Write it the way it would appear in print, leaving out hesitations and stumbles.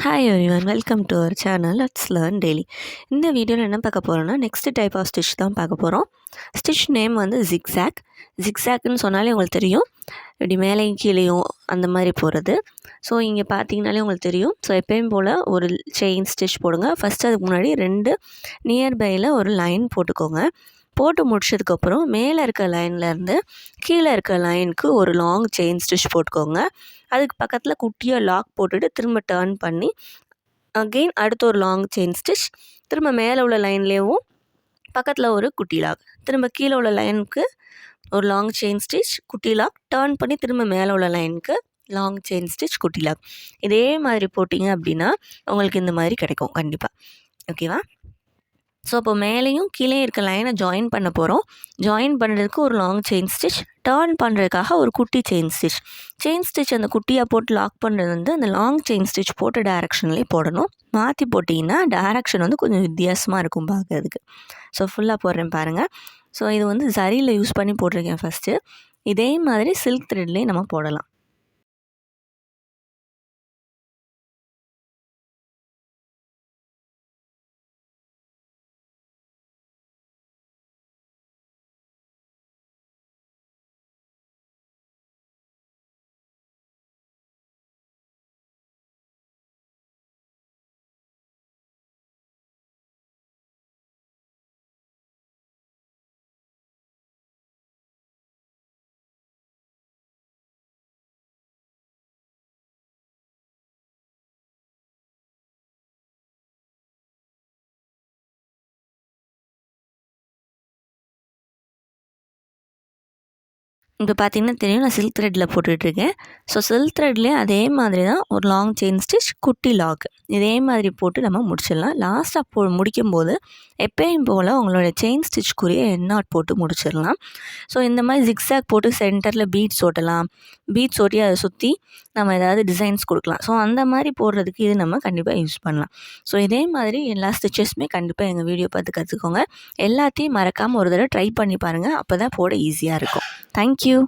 Hi everyone, welcome to our channel let's learn daily. இந்த வீடியோவில் என்ன பார்க்க போகிறோன்னா, நெக்ஸ்ட் டைப் ஆஃப் ஸ்டிச் தான் பார்க்க போகிறோம். ஸ்டிச் நேம் வந்து ஜிக்ஸாக். ஜிக்ஸாக்னு சொன்னாலே உங்களுக்கு தெரியும், இப்படி மேலேயும் கீழேயும் அந்த மாதிரி போகிறது. ஸோ இங்கே பார்த்தீங்கனாலே உங்களுக்கு தெரியும். ஸோ எப்பயும் போல் ஒரு செயின் ஸ்டிச் போடுங்க. ஃபஸ்ட்டு அதுக்கு முன்னாடி 2 நியர்பையில் ஒரு லைன் போட்டுக்கோங்க. போட்டு முடிச்சதுக்கப்புறம் மேலே இருக்க லைன்லேருந்து கீழே இருக்க லைனுக்கு ஒரு லாங் செயின் ஸ்டிச் போட்டுக்கோங்க. அதுக்கு பக்கத்தில் குட்டியாக லாக் போட்டுட்டு திரும்ப டர்ன் பண்ணி அகெயின் அடுத்த ஒரு லாங் செயின் ஸ்டிச், திரும்ப மேலே உள்ள லைன்லேயும் பக்கத்தில் ஒரு குட்டி லாக், திரும்ப கீழே உள்ள லைனுக்கு ஒரு லாங் செயின் ஸ்டிச் குட்டி லாக், டர்ன் பண்ணி திரும்ப மேலே உள்ள லைனுக்கு லாங் செயின் ஸ்டிச் குட்டி லாக். இதே மாதிரி போட்டிங்க அப்படின்னா உங்களுக்கு இந்த மாதிரி கிடைக்கும் கண்டிப்பாக. ஓகேவா? ஸோ அப்போ மேலேயும் கீழே இருக்க லைனை ஜாயின் பண்ண போகிறோம். ஜாயின் பண்ணுறதுக்கு ஒரு லாங் செயின் ஸ்டிச், டர்ன் பண்ணுறதுக்காக ஒரு குட்டி செயின் ஸ்டிச். செயின் ஸ்டிச் அந்த குட்டியாக போட்டு லாக் பண்ணுறது வந்து அந்த லாங் செயின் ஸ்டிச் போட்ட டைரெக்ஷன்லேயே போடணும். மாற்றி போட்டிங்கன்னா டைரெக்ஷன் வந்து கொஞ்சம் வித்தியாசமாக இருக்கும் பார்க்குறதுக்கு. ஸோ ஃபுல்லாக போடுறேன் பாருங்கள். ஸோ இது வந்து சரியில் யூஸ் பண்ணி போட்டிருக்கேன் ஃபஸ்ட்டு. இதே மாதிரி சில்க் த்ரெட்லேயே நம்ம போடலாம். இப்போ பார்த்தீங்கன்னா தெரியும், நான் சில்க் த்ரெட்டில் போட்டுட்ருக்கேன். ஸோ சில்க் த்ரெட்லேயே அதே மாதிரி தான் ஒரு லாங் செயின் ஸ்டிச் குட்டி லாக் இதே மாதிரி போட்டு நம்ம முடிச்சிடலாம். லாஸ்ட்டாக முடிக்கும்போது எப்பயும் போல் உங்களோட செயின் ஸ்டிச்சுக்குரிய எண்ணாட் போட்டு முடிச்சிடலாம். ஸோ இந்த மாதிரி ஜிக்ஸாக் போட்டு சென்டரில் பீட்ஸ் ஓட்டலாம். பீட்ஸ் ஓட்டி அதை சுற்றி நம்ம ஏதாவது டிசைன்ஸ் கொடுக்கலாம். ஸோ அந்த மாதிரி போடுறதுக்கு இது நம்ம கண்டிப்பாக யூஸ் பண்ணலாம். ஸோ இதே மாதிரி எல்லா ஸ்டிச்சஸுமே கண்டிப்பாக எங்கள் வீடியோ பார்த்து கற்றுக்கோங்க. எல்லாத்தையும் மறக்காமல் ஒரு தடவை ட்ரை பண்ணி பாருங்கள். அப்போ தான் போட ஈஸியாக இருக்கும். தேங்க்யூ.